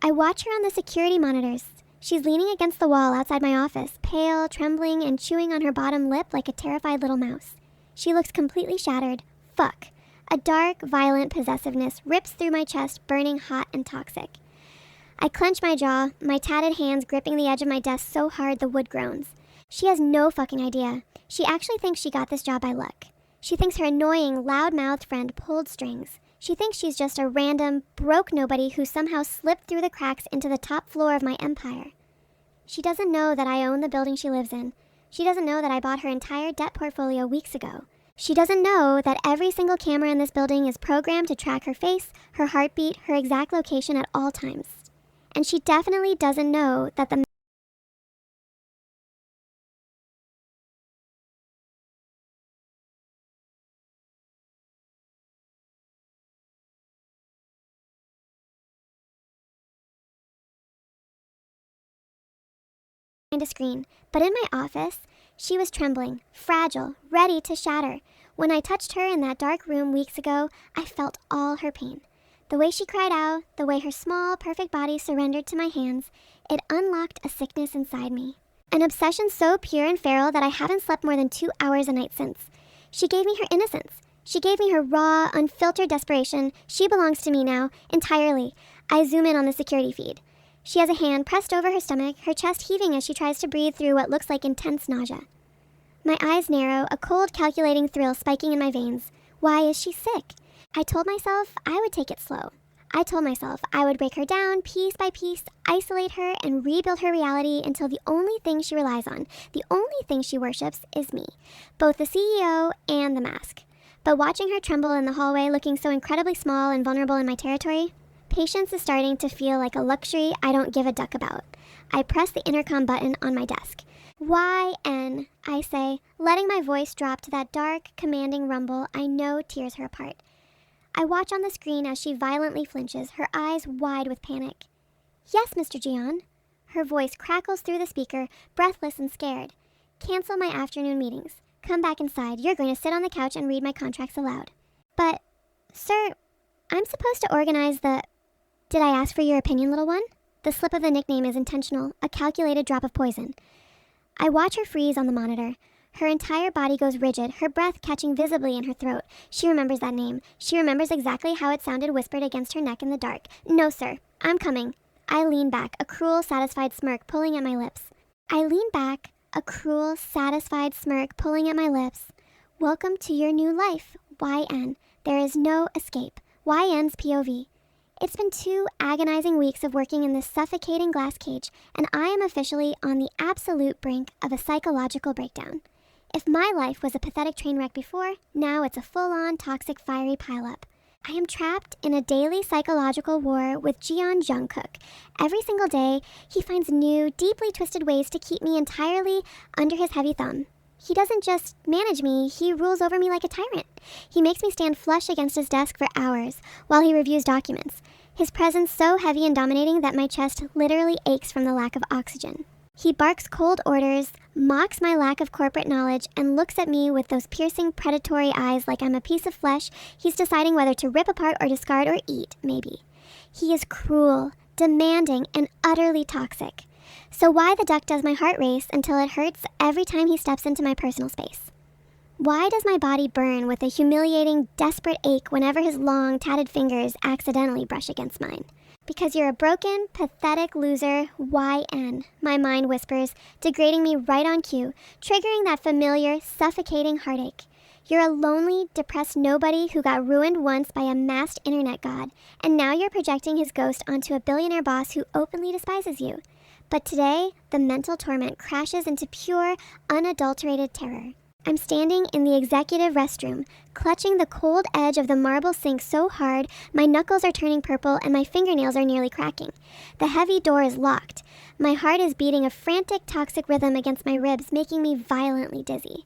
I watch her on the security monitors. She's leaning against the wall outside my office, pale, trembling, and chewing on her bottom lip like a terrified little mouse. She looks completely shattered. Fuck. A dark, violent possessiveness rips through my chest, burning hot and toxic. I clench my jaw, my tatted hands gripping the edge of my desk so hard the wood groans. She has no fucking idea. She actually thinks she got this job by luck. She thinks her annoying, loud-mouthed friend pulled strings. She thinks she's just a random, broke nobody who somehow slipped through the cracks into the top floor of my empire. She doesn't know that I own the building she lives in. She doesn't know that I bought her entire debt portfolio weeks ago. She doesn't know that every single camera in this building is programmed to track her face, her heartbeat, her exact location at all times. And she definitely doesn't know that the behind a screen, but in my office, she was trembling, fragile, ready to shatter. When I touched her in that dark room weeks ago, I felt all her pain. The way she cried out, the way her small, perfect body surrendered to my hands, it unlocked a sickness inside me. An obsession so pure and feral that I haven't slept more than 2 hours a night since. She gave me her innocence. She gave me her raw, unfiltered desperation. She belongs to me now, entirely. I zoom in on the security feed. She has a hand pressed over her stomach, her chest heaving as she tries to breathe through what looks like intense nausea. My eyes narrow, a cold, calculating thrill spiking in my veins. Why is she sick? I told myself I would take it slow. I told myself I would break her down piece by piece, isolate her, and rebuild her reality until the only thing she relies on, the only thing she worships, is me, both the CEO and the mask. But watching her tremble in the hallway, looking so incredibly small and vulnerable in my territory, patience is starting to feel like a luxury I don't give a duck about. I press the intercom button on my desk. YN, I say, letting my voice drop to that dark, commanding rumble I know tears her apart. I watch on the screen as she violently flinches, her eyes wide with panic. Yes, Mr. Gian. Her voice crackles through the speaker, breathless and scared. Cancel my afternoon meetings. Come back inside. You're going to sit on the couch and read my contracts aloud. But, sir, I'm supposed to organize the... Did I ask for your opinion, little one? The slip of the nickname is intentional, a calculated drop of poison. I watch her freeze on the monitor. Her entire body goes rigid, her breath catching visibly in her throat. She remembers that name. She remembers exactly how it sounded whispered against her neck in the dark. No, sir. I'm coming. I lean back, a cruel, satisfied smirk pulling at my lips. Welcome to your new life, YN. There is no escape. YN's POV. It's been 2 agonizing weeks of working in this suffocating glass cage, and I am officially on the absolute brink of a psychological breakdown. If my life was a pathetic train wreck before, now it's a full-on toxic fiery pileup. I am trapped in a daily psychological war with Gian Jungkook. Every single day, he finds new, deeply twisted ways to keep me entirely under his heavy thumb. He doesn't just manage me, he rules over me like a tyrant. He makes me stand flush against his desk for hours while he reviews documents. His presence so heavy and dominating that my chest literally aches from the lack of oxygen. He barks cold orders, mocks my lack of corporate knowledge, and looks at me with those piercing, predatory eyes like I'm a piece of flesh he's deciding whether to rip apart or discard or eat, maybe. He is cruel, demanding, and utterly toxic. So why the duck does my heart race until it hurts every time he steps into my personal space? Why does my body burn with a humiliating, desperate ache whenever his long, tatted fingers accidentally brush against mine? Because you're a broken, pathetic loser, YN, my mind whispers, degrading me right on cue, triggering that familiar, suffocating heartache. You're a lonely, depressed nobody who got ruined once by a masked internet god, and now you're projecting his ghost onto a billionaire boss who openly despises you. But today, the mental torment crashes into pure, unadulterated terror. I'm standing in the executive restroom, clutching the cold edge of the marble sink so hard my knuckles are turning purple and my fingernails are nearly cracking. The heavy door is locked. My heart is beating a frantic, toxic rhythm against my ribs, making me violently dizzy.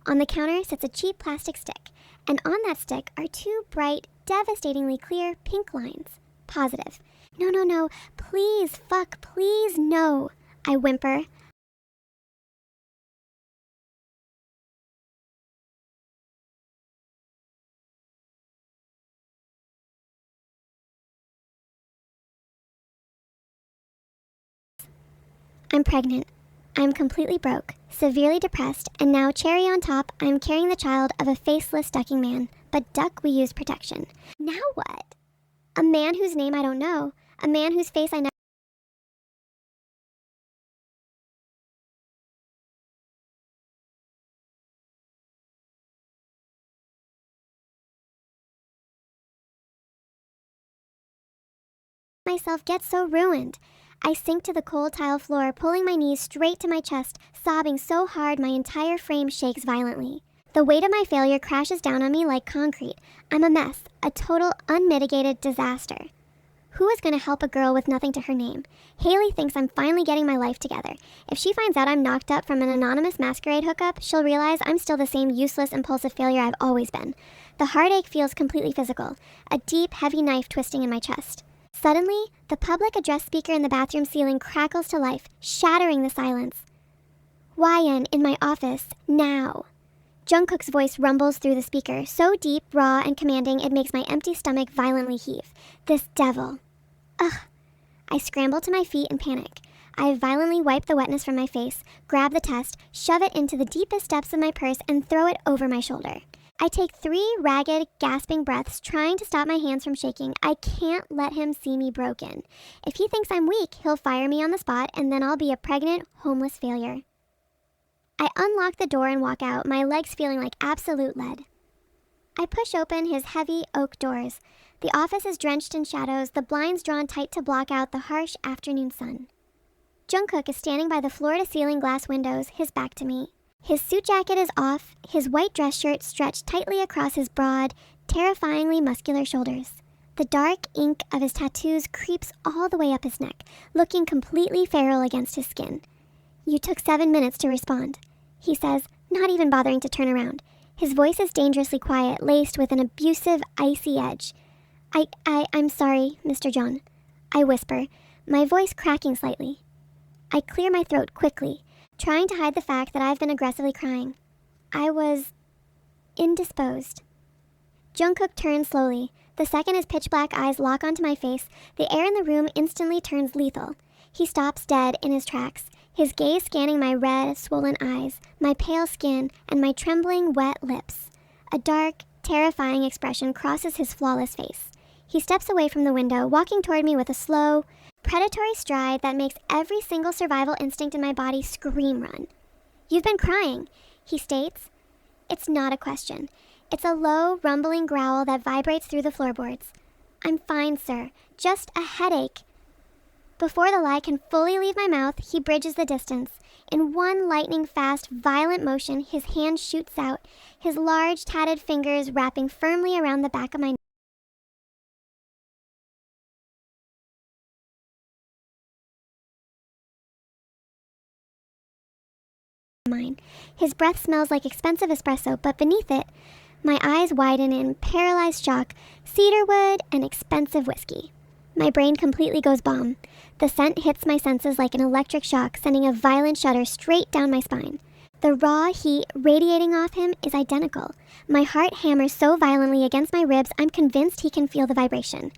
On the counter sits a cheap plastic stick, and on that stick are 2 bright, devastatingly clear pink lines. Positive. No, no, no. Please, fuck, please, no. I whimper. I'm pregnant. I'm completely broke, severely depressed, and now cherry on top, I'm carrying the child of a faceless ducking man. But duck, we use protection. Now what? A man whose name I don't know. A man whose face I never myself get so ruined. I sink to the cold tile floor, pulling my knees straight to my chest, sobbing so hard my entire frame shakes violently. The weight of my failure crashes down on me like concrete. I'm a mess, a total unmitigated disaster. Who is going to help a girl with nothing to her name? Haley thinks I'm finally getting my life together. If she finds out I'm knocked up from an anonymous masquerade hookup, she'll realize I'm still the same useless, impulsive failure I've always been. The heartache feels completely physical, a deep, heavy knife twisting in my chest. Suddenly, the public address speaker in the bathroom ceiling crackles to life, shattering the silence. YN in my office, now. Jungkook's voice rumbles through the speaker, so deep, raw, and commanding it makes my empty stomach violently heave. This devil. Ugh. I scramble to my feet in panic. I violently wipe the wetness from my face, grab the test, shove it into the deepest depths of my purse, and throw it over my shoulder. I take 3 ragged, gasping breaths, trying to stop my hands from shaking. I can't let him see me broken. If he thinks I'm weak, he'll fire me on the spot, and then I'll be a pregnant, homeless failure. I unlock the door and walk out, my legs feeling like absolute lead. I push open his heavy oak doors. The office is drenched in shadows, the blinds drawn tight to block out the harsh afternoon sun. Jungkook is standing by the floor-to-ceiling glass windows, his back to me. His suit jacket is off, his white dress shirt stretched tightly across his broad, terrifyingly muscular shoulders. The dark ink of his tattoos creeps all the way up his neck, looking completely feral against his skin. You took 7 minutes to respond, he says, not even bothering to turn around. His voice is dangerously quiet, laced with an abusive, icy edge. I'm sorry, Mr. John. I whisper, my voice cracking slightly. I clear my throat quickly, trying to hide the fact that I've been aggressively crying. I was indisposed. Jungkook turns slowly. The second his pitch-black eyes lock onto my face, the air in the room instantly turns lethal. He stops dead in his tracks, his gaze scanning my red, swollen eyes, my pale skin, and my trembling, wet lips. A dark, terrifying expression crosses his flawless face. He steps away from the window, walking toward me with a slow, predatory stride that makes every single survival instinct in my body scream run. You've been crying, he states. It's not a question. It's a low, rumbling growl that vibrates through the floorboards. I'm fine, sir. Just a headache. Before the lie can fully leave my mouth, he bridges the distance. In one lightning-fast, violent motion, his hand shoots out, his large, tatted fingers wrapping firmly around the back of my neck. Mine. His breath smells like expensive espresso, but beneath it, my eyes widen in paralyzed shock, cedarwood and expensive whiskey. My brain completely goes bomb. The scent hits my senses like an electric shock, sending a violent shudder straight down my spine. The raw heat radiating off him is identical. My heart hammers so violently against my ribs, I'm convinced he can feel the vibration.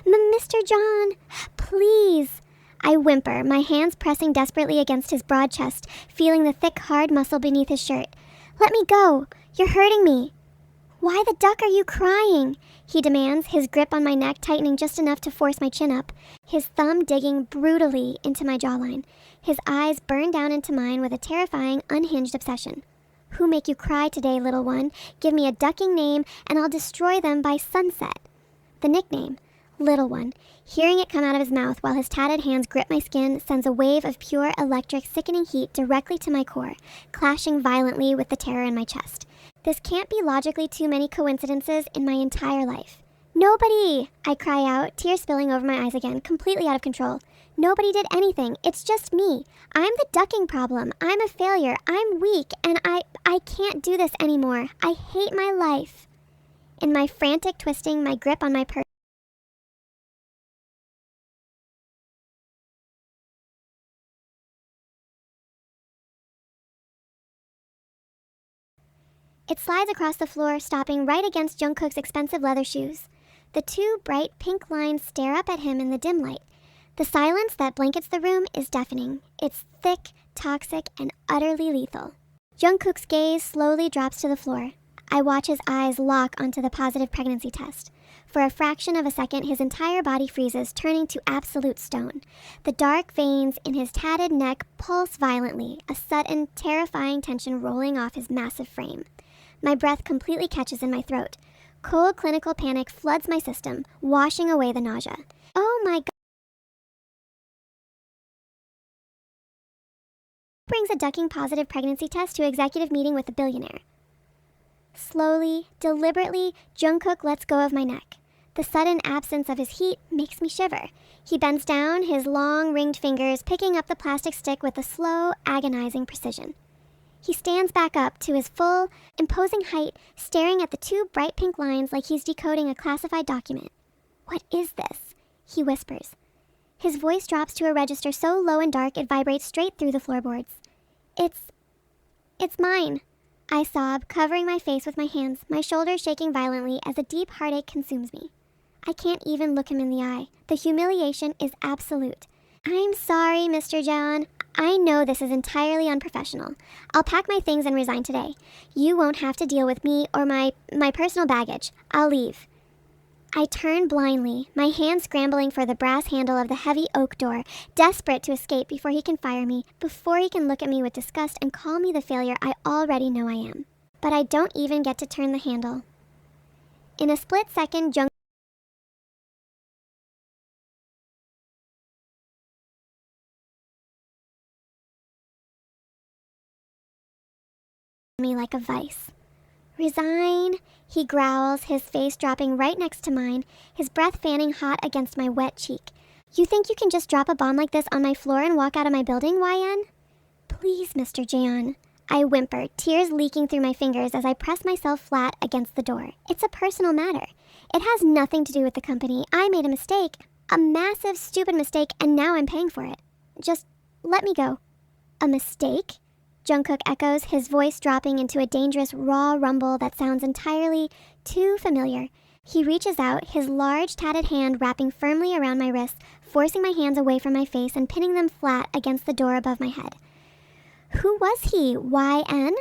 Mr. John, please. I whimper, my hands pressing desperately against his broad chest, feeling the thick, hard muscle beneath his shirt. Let me go. You're hurting me. Why the duck are you crying? He demands, his grip on my neck tightening just enough to force my chin up, his thumb digging brutally into my jawline. His eyes burn down into mine with a terrifying, unhinged obsession. Who make you cry today, little one? Give me a ducking name, and I'll destroy them by sunset. The nickname, Little One, hearing it come out of his mouth while his tatted hands grip my skin, sends a wave of pure, electric, sickening heat directly to my core, clashing violently with the terror in my chest. This can't be logically too many coincidences in my entire life. Nobody! I cry out, tears spilling over my eyes again, completely out of control. Nobody did anything. It's just me. I'm the ducking problem. I'm a failure. I'm weak, and I can't do this anymore. I hate my life. In my frantic twisting, my grip on my purse, it slides across the floor, stopping right against Jungkook's expensive leather shoes. The 2 bright pink lines stare up at him in the dim light. The silence that blankets the room is deafening. It's thick, toxic, and utterly lethal. Jungkook's gaze slowly drops to the floor. I watch his eyes lock onto the positive pregnancy test. For a fraction of a second, his entire body freezes, turning to absolute stone. The dark veins in his tatted neck pulse violently, a sudden, terrifying tension rolling off his massive frame. My breath completely catches in my throat. Cold clinical panic floods my system, washing away the nausea. Oh my God. Brings a ducking positive pregnancy test to executive meeting with the billionaire. Slowly, deliberately, Jungkook lets go of my neck. The sudden absence of his heat makes me shiver. He bends down, his long, ringed fingers picking up the plastic stick with a slow, agonizing precision. He stands back up to his full, imposing height, staring at the two bright pink lines like he's decoding a classified document. "What is this?" he whispers. His voice drops to a register so low and dark it vibrates straight through the floorboards. It's mine," I sob, covering my face with my hands, my shoulders shaking violently as a deep heartache consumes me. I can't even look him in the eye. The humiliation is absolute. "I'm sorry, Mr. John. I know this is entirely unprofessional. I'll pack my things and resign today. You won't have to deal with me or my personal baggage. I'll leave." I turn blindly, my hand scrambling for the brass handle of the heavy oak door, desperate to escape before he can fire me, before he can look at me with disgust and call me the failure I already know I am. But I don't even get to turn the handle. In a split second, Jungkook me like a vice. "Resign," he growls, his face dropping right next to mine, his breath fanning hot against my wet cheek. "You think you can just drop a bomb like this on my floor and walk out of my building, YN?" "Please, Mr. Jeon," I whimper, tears leaking through my fingers as I press myself flat against the door. "It's a personal matter. It has nothing to do with the company. I made a mistake, a massive, stupid mistake, and now I'm paying for it. Just let me go." "A mistake?" Jungkook echoes, his voice dropping into a dangerous, raw rumble that sounds entirely too familiar. He reaches out, his large, tatted hand wrapping firmly around my wrists, forcing my hands away from my face and pinning them flat against the door above my head. "Who was he, YN?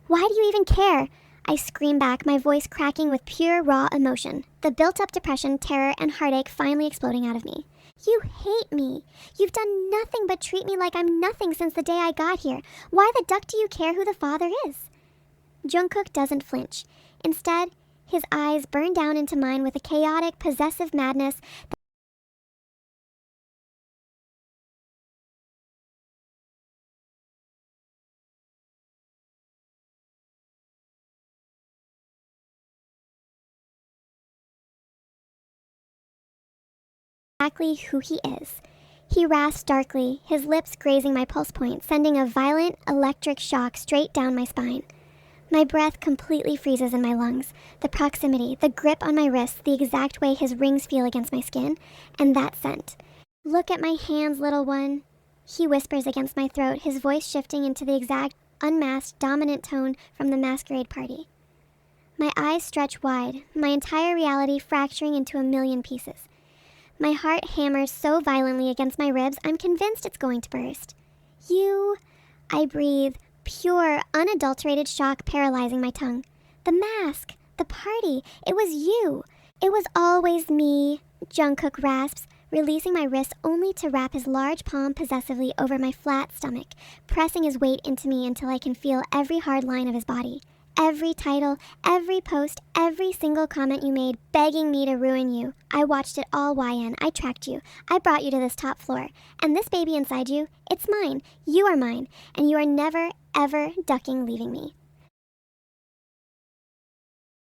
Why do you even care?" I scream back, my voice cracking with pure, raw emotion, the built-up depression, terror, and heartache finally exploding out of me. "You hate me. You've done nothing but treat me like I'm nothing since the day I got here. Why the duck do you care who the father is?" Jungkook doesn't flinch. Instead, his eyes burn down into mine with a chaotic, possessive madness exactly who he is. He rasps darkly, his lips grazing my pulse point, sending a violent, electric shock straight down my spine. My breath completely freezes in my lungs. The proximity, the grip on my wrists, the exact way his rings feel against my skin, and that scent. "Look at my hands, little one," he whispers against my throat, his voice shifting into the exact, unmasked, dominant tone from the masquerade party. My eyes stretch wide, my entire reality fracturing into a million pieces. My heart hammers so violently against my ribs, I'm convinced it's going to burst. "You," I breathe, pure, unadulterated shock paralyzing my tongue. "The mask, the party, it was you. It was always me," Jungkook rasps, releasing my wrist only to wrap his large palm possessively over my flat stomach, pressing his weight into me until I can feel every hard line of his body. Every title, every post, every single comment you made begging me to ruin you. I watched it all, YN. I tracked you. I brought you to this top floor. And this baby inside you, it's mine. You are mine. And you are never, ever ducking leaving me.